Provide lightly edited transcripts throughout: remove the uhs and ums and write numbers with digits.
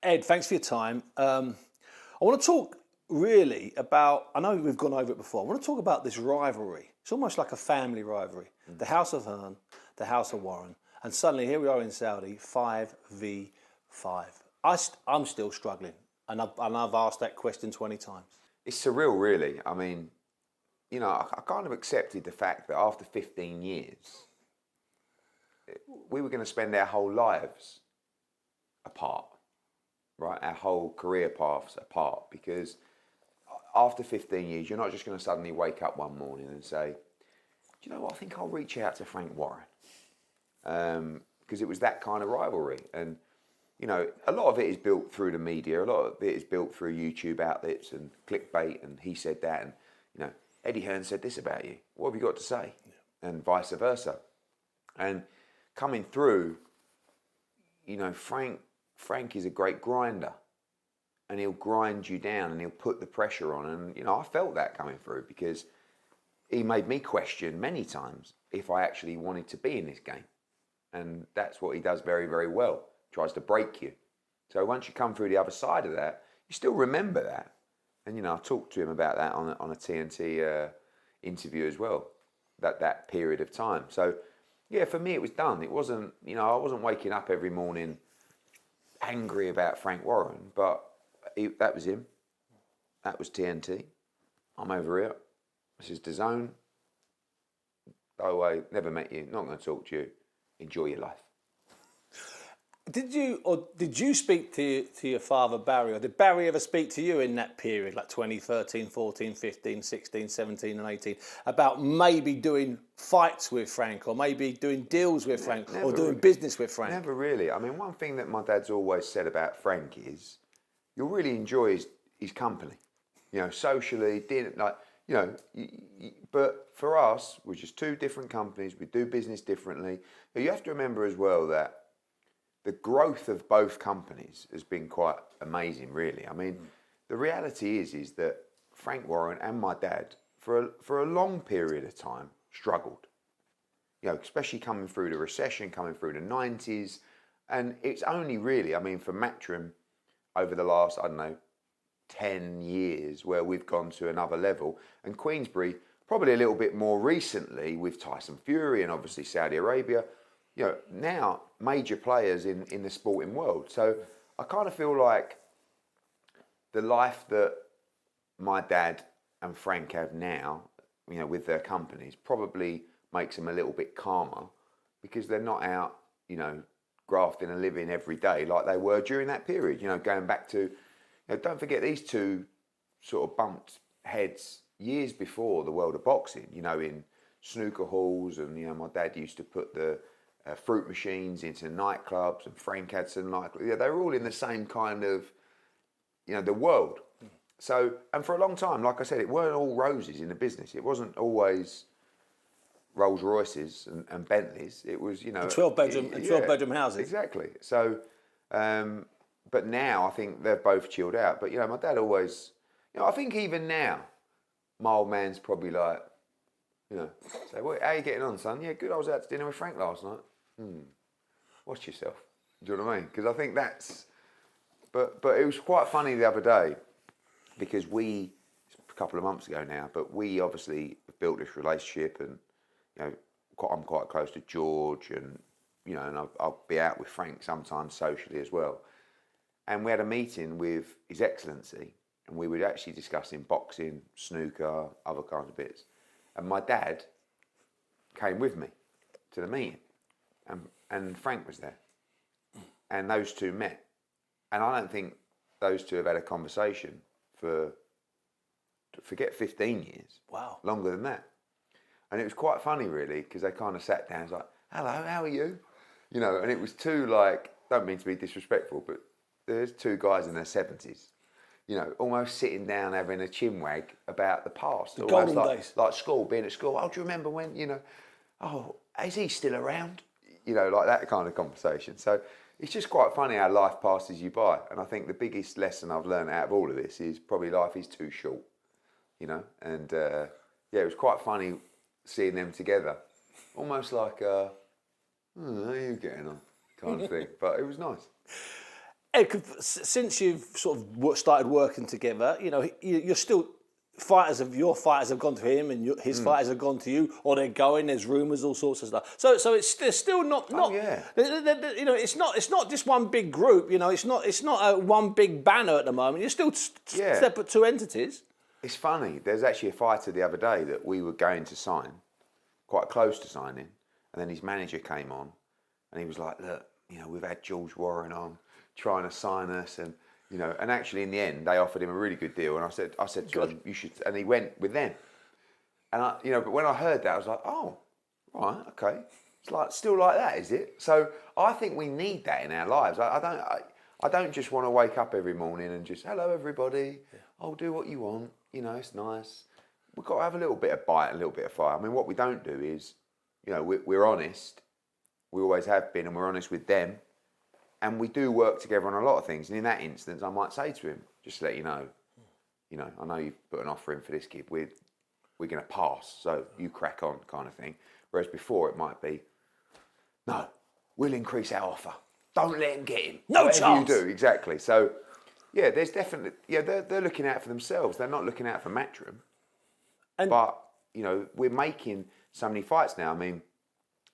Ed, thanks for your time. I want to talk really about, I know we've gone over it before, I want to talk about this rivalry. It's almost like a family rivalry. The House of Hearn, the House of Warren, and suddenly here we are in Saudi, 5v5. I'm still struggling, and I've asked that question 20 times. It's surreal, really. I mean, I kind of accepted the fact that after 15 years, we were going to spend our whole lives apart, right? Our whole career paths apart, because after 15 years, you're not just going to suddenly wake up one morning and say, do you know what, I think I'll reach out to Frank Warren. Because it was that kind of rivalry. And, a lot of it is built through the media. A lot of it is built through YouTube outlets and clickbait and he said that. And, Eddie Hearn said this about you. What have you got to say? Yeah. And vice versa. And coming through, Frank is a great grinder. And he'll grind you down and he'll put the pressure on. And, I felt that coming through because he made me question many times if I actually wanted to be in this game. And that's what he does very, very well. Tries to break you. So once you come through the other side of that, you still remember that. And, I talked to him about that on a TNT interview as well, that period of time. So, yeah, for me it was done. It wasn't, I wasn't waking up every morning angry about Frank Warren, but that was him. That was TNT. I'm over here. This is DAZN. Go away, never met you, not going to talk to you. Enjoy your life. Did you speak to your father, Barry, or did Barry ever speak to you in that period, like 2013, 14, 15, 16, 17 and 18, about maybe doing fights with Frank or maybe doing deals with Frank or doing business with Frank? Never really. I mean, one thing that my dad's always said about Frank is you'll really enjoy his company, socially, but for us, we're just two different companies, we do business differently. But you have to remember as well that the growth of both companies has been quite amazing, really. I mean, the reality is that Frank Warren and my dad, for a long period of time, struggled. Especially coming through the recession, coming through the 90s. And it's only really, for Matchroom, over the last, 10 years, where we've gone to another level. And Queensberry, probably a little bit more recently, with Tyson Fury and obviously Saudi Arabia, now major players in the sporting world. So I kind of feel like the life that my dad and Frank have now, with their companies, probably makes them a little bit calmer because they're not out, grafting and living every day like they were during that period. Going back to, don't forget these two sort of bumped heads years before the world of boxing, in snooker halls. And, my dad used to put the fruit machines into nightclubs, and Frank had some nightclubs. Yeah, they were all in the same kind of, the world. So, and for a long time, like I said, it weren't all roses in the business. It wasn't always Rolls Royces and Bentleys. It was, 12-bedroom houses. Exactly. So, but now I think they're both chilled out. But, my dad always, I think even now, my old man's probably like, say, well, how you getting on, son? Yeah, good. I was out to dinner with Frank last night. Watch yourself. Do you know what I mean? Because I think that's... But it was quite funny the other day because a couple of months ago now, but we obviously built this relationship and, I'm quite close to George and, and I'll be out with Frank sometimes socially as well. And we had a meeting with His Excellency and we were actually discussing boxing, snooker, other kinds of bits. And my dad came with me to the meeting and Frank was there. And those two met. And I don't think those two have had a conversation for, forget 15 years. Wow. Longer than that. And it was quite funny, really, because they kind of sat down. It's like, hello, how are you? And it was two, don't mean to be disrespectful, but there's two guys in their 70s, almost sitting down having a chinwag about the past. The golden days. Like school, being at school. Oh, do you remember when, oh, is he still around? Like that kind of conversation. So it's just quite funny how life passes you by. And I think the biggest lesson I've learned out of all of this is probably life is too short, And it was quite funny seeing them together. Almost like, how are you getting on kind of thing. But it was nice. Ed, since you've sort of started working together, you know, you're still your fighters have gone to him, and his fighters have gone to you, or they're going. There's rumours, all sorts of stuff. So it's still not. Oh, yeah. You know, it's not just one big group. You know, it's not a one big banner at the moment. You're still separate two entities. It's funny. There's actually a fighter the other day that we were going to sign, quite close to signing, and then his manager came on, and he was like, "Look, you know, we've had George Warren on trying to sign us, and you know, and actually in the end they offered him a really good deal, and I said to him, you should, and he went with them, and but when I heard that, I was like, oh, right, okay, it's like still like that, is it? So I think we need that in our lives. I don't just want to wake up every morning and just hello everybody, I'll do what you want, you know, it's nice. We've got to have a little bit of bite, a little bit of fire. I mean, what we don't do is, you know, we're honest. We always have been, and we're honest with them. And we do work together on a lot of things. And in that instance, I might say to him, just to let you know, I know you've put an offer in for this kid. We're going to pass, so you crack on, kind of thing. Whereas before it might be, no, we'll increase our offer. Don't let him get him. No Whatever chance. you do, exactly. So, yeah, there's definitely, they're looking out for themselves. They're not looking out for Matchroom. But, you know, we're making so many fights now. I mean,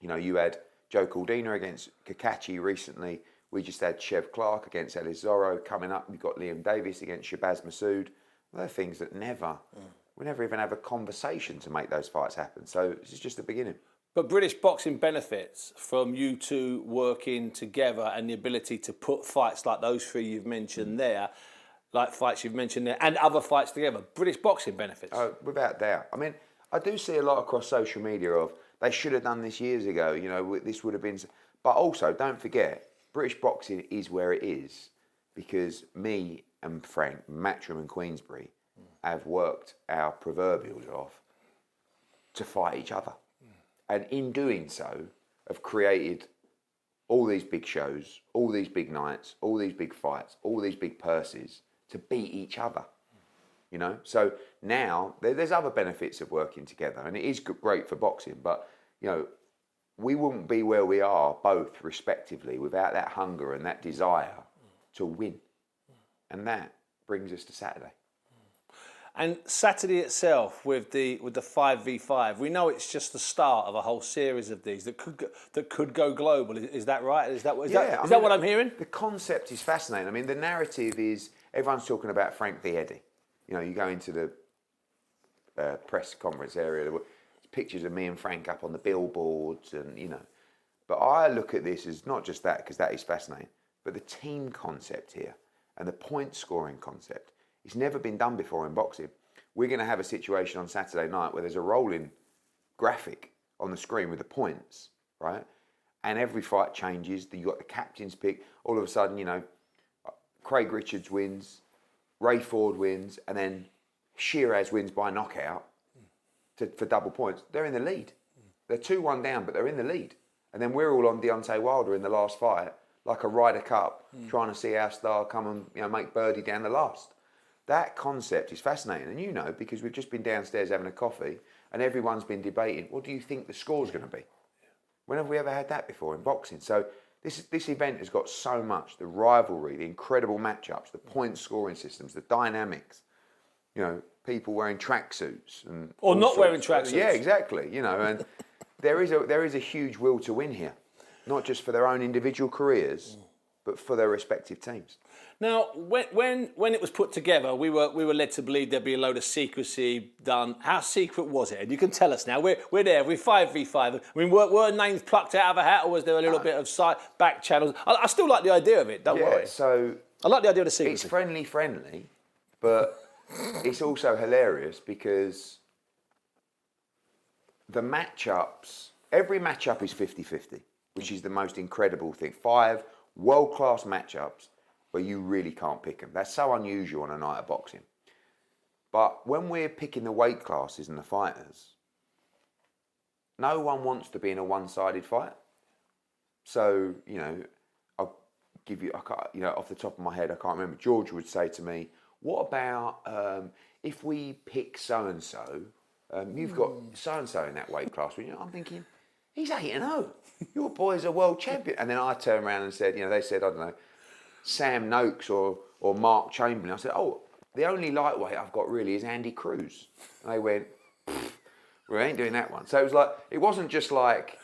you know, you had Joe Caldina against Kakachi recently. We just had Chev Clark against Elis Zorro coming up. We've got Liam Davis against Shabazz Massoud. They're things that we never even have a conversation to make those fights happen. So this is just the beginning. But British boxing benefits from you two working together and the ability to put fights like those three you've mentioned there, like fights you've mentioned there, and other fights together. British boxing benefits. Oh, without doubt. I mean, I do see a lot across social media of they should have done this years ago. You know, this would have been. But also, don't forget, British boxing is where it is because me and Frank, Matchroom and Queensberry, have worked our proverbials off to fight each other. And in doing so, have created all these big shows, all these big nights, all these big fights, all these big purses to beat each other. You know, so now there's other benefits of working together, and it is great for boxing. But you know, we wouldn't be where we are both respectively without that hunger and that desire to win, and that brings us to Saturday. And Saturday itself with the 5v5, we know it's just the start of a whole series of these that could go global. Is that right? Is that what I'm hearing? The concept is fascinating. I mean, the narrative is everyone's talking about Frank v Eddie. You know, you go into the press conference area, there's pictures of me and Frank up on the billboards, and you know. But I look at this as not just that, because that is fascinating, but the team concept here and the point scoring concept. It's never been done before in boxing. We're going to have a situation on Saturday night where there's a rolling graphic on the screen with the points, right? And every fight changes. You've got the captain's pick. All of a sudden, you know, Craig Richards wins, Ray Ford wins, and then Shiraz wins by knockout for double points. They're in the lead. They're 2-1 down, but they're in the lead. And then we're all on Deontay Wilder in the last fight, like a Ryder Cup, trying to see our star come and make birdie down the last. That concept is fascinating. And you know, because we've just been downstairs having a coffee and everyone's been debating, what do you think the score's going to be? When have we ever had that before in boxing? So this event has got so much, the rivalry, the incredible matchups, the point scoring systems, the dynamics, you know, people wearing tracksuits. Or not wearing tracksuits. Yeah, exactly. You know, and there is a huge will to win here, not just for their own individual careers, but for their respective teams. Now, when it was put together, we were led to believe there'd be a load of secrecy done. How secret was it? And you can tell us now. We're there. We're 5v5. I mean, were names plucked out of a hat, or was there a little bit of back channels? I still like the idea of it. Don't worry. So I like the idea of the secrecy. It's friendly, but it's also hilarious because the matchups. Every matchup is 50-50, which is the most incredible thing. 5 world-class matchups where you really can't pick them. That's so unusual on a night of boxing. But when we're picking the weight classes and the fighters, no one wants to be in a one-sided fight. So, you know, I'll give you, off the top of my head, I can't remember. George would say to me, what about if we pick so-and-so, you've got so-and-so in that weight class. You know, I'm thinking, he's 8-0. Your boy's a world champion. And then I turned around and said, you know, they said, I don't know, Sam Noakes or Mark Chamberlain. I said, oh, the only lightweight I've got really is Andy Cruz. And they went, we ain't doing that one. So it was like, it wasn't just like,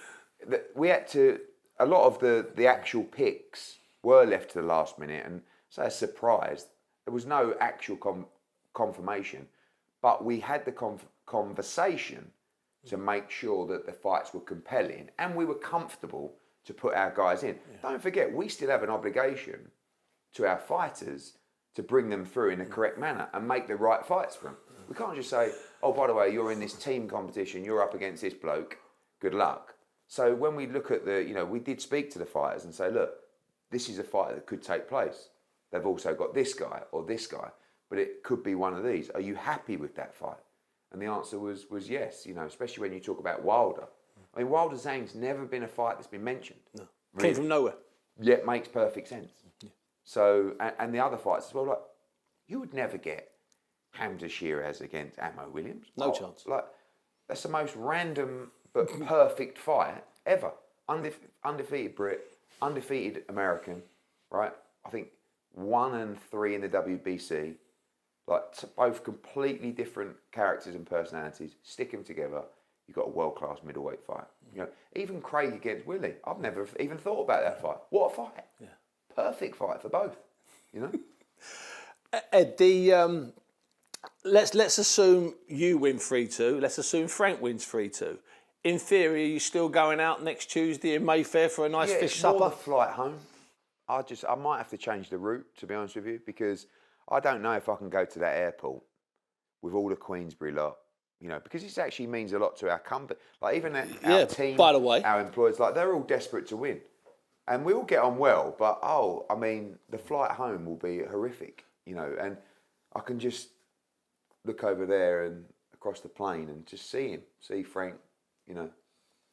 we had to, a lot of the actual picks were left to the last minute, and so I was surprised. There was no actual confirmation, but we had the conversation to make sure that the fights were compelling and we were comfortable to put our guys in. Yeah. Don't forget, we still have an obligation to our fighters to bring them through in the correct manner and make the right fights for them. We can't just say, oh, by the way, you're in this team competition, you're up against this bloke, good luck. So when we look at we did speak to the fighters and say, look, this is a fight that could take place. They've also got this guy or this guy, but it could be one of these. Are you happy with that fight? And the answer was yes, especially when you talk about Wilder. I mean, Wilder Zhang's never been a fight that's been mentioned. No. Really. Came from nowhere. Yet makes perfect sense. Yeah. So, and the other fights as well, like, you would never get Hamza Shiraz against Ammo Williams. No chance. Like, that's the most random but perfect fight ever. Undefeated Brit, undefeated American, right? I think 1 and 3 in the WBC. Like, both completely different characters and personalities. Stick them together, you've got a world-class middleweight fight. Even Craig against Willie. I've never even thought about that fight. What a fight! Yeah, perfect fight for both. Ed, let's assume you win 3-2. Let's assume Frank wins 3-2. In theory, are you still going out next Tuesday in Mayfair for a nice fish supper? Yeah, it's more the flight home. I might have to change the route, to be honest with you, because I don't know if I can go to that airport with all the Queensberry lot, because this actually means a lot to our company. Like, even our team, by the way, our employees, like, they're all desperate to win. And we all get on well, but, the flight home will be horrific, and I can just look over there and across the plane and just see Frank,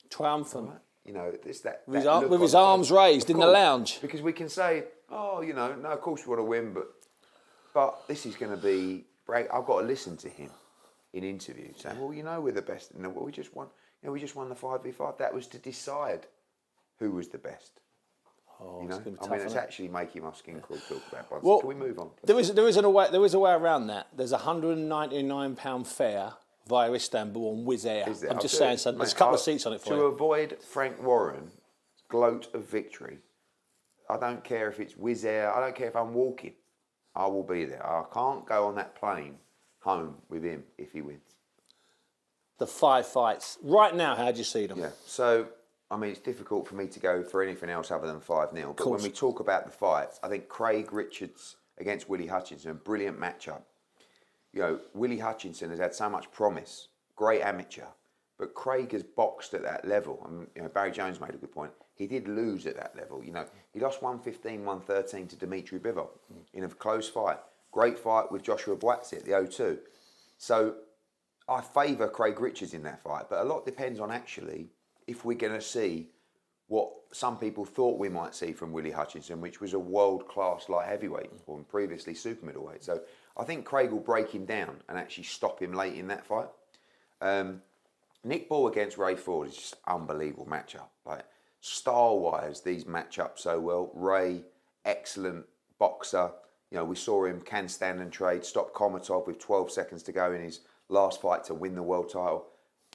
triumphant. Right? It's that with his arms raised in the lounge. Because we can say, no, of course we want to win, but this is going to be great. I've got to listen to him in interviews saying, well, we're the best. We just won. We just won the 5v5. That was to decide who was the best. Oh, it's going to be tough, it's actually making my skin crawl talk about. But well, can we move on? Please? There is a way around that. There's a £199 fare via Istanbul on Wizz Air. I'm just saying, so there's a couple of seats on it for you. To avoid Frank Warren's gloat of victory, I don't care if it's Wizz Air. I don't care if I'm walking. I will be there. I can't go on that plane home with him if he wins. The 5 fights. Right now, how do you see them? Yeah, so, it's difficult for me to go for anything else other than 5-0. But when we talk about the fights, I think Craig Richards against Willie Hutchinson, a brilliant matchup. Willie Hutchinson has had so much promise, great amateur, but Craig has boxed at that level. Barry Jones made a good point. He did lose at that level. He lost 115, 113 to Dimitri Bivol in a close fight. Great fight with Joshua Buatsi at the O2. So I favour Craig Richards in that fight, but a lot depends on actually if we're going to see what some people thought we might see from Willie Hutchinson, which was a world-class light heavyweight, or previously super middleweight. So I think Craig will break him down and actually stop him late in that fight. Nick Ball against Ray Ford is just an unbelievable matchup. Like, style-wise, these match up so well. Ray, excellent boxer. We saw him can stand and trade, stop Komatov with 12 seconds to go in his last fight to win the world title.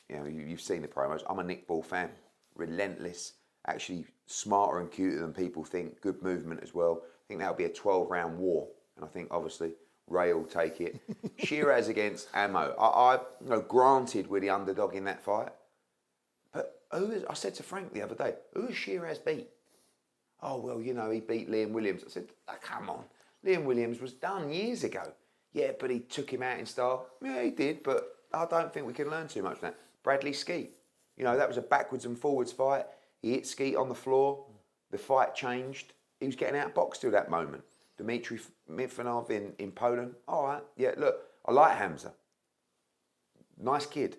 You've seen the promos. I'm a Nick Ball fan. Relentless, actually smarter and cuter than people think. Good movement as well. I think that'll be a 12-round war. And I think, obviously, Ray will take it. Shiraz against Ammo. I granted we're the underdog in that fight. But I said to Frank the other day, who has Shiraz beat? Oh, well, he beat Liam Williams. I said, come on. Liam Williams was done years ago. Yeah, but he took him out in style. Yeah, he did, but I don't think we can learn too much from that. Bradley Skeet. That was a backwards and forwards fight. He hit Skeet on the floor. The fight changed. He was getting outboxed till that moment. Dmitry Mifanov in Poland. All right, yeah, look, I like Hamza. Nice kid.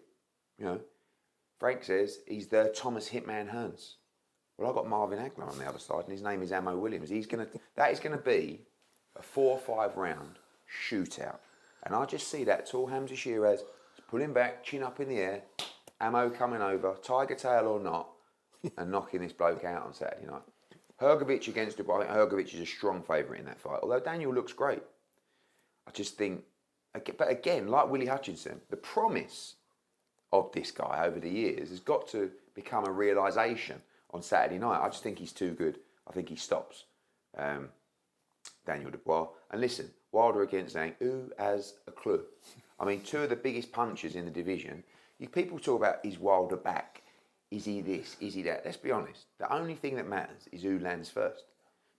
Frank says he's the Thomas Hitman Hearns. Well, I've got Marvin Hagler on the other side, and his name is Ammo Williams. That is going to be a 4 or 5 round shootout. And I just see that tall Hamza Shiraz pulling back, chin up in the air, Ammo coming over, tiger tail or not, and knocking this bloke out on Saturday night. Hrgovic against Dubois. I think Hrgovic is a strong favourite in that fight. Although Daniel looks great. I just think, but again, like Willie Hutchinson, the promise of this guy over the years has got to become a realisation on Saturday night. I just think he's too good. I think he stops Daniel Dubois. And listen, Wilder against Zhang, who has a clue? I mean, two of the biggest punchers in the division. People talk about, is Wilder back? Is he this? Is he that? Let's be honest. The only thing that matters is who lands first.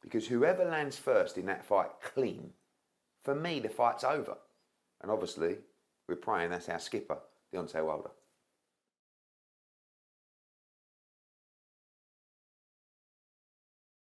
Because whoever lands first in that fight clean, for me, the fight's over. And obviously, we're praying that's our skipper, Deontay Wilder.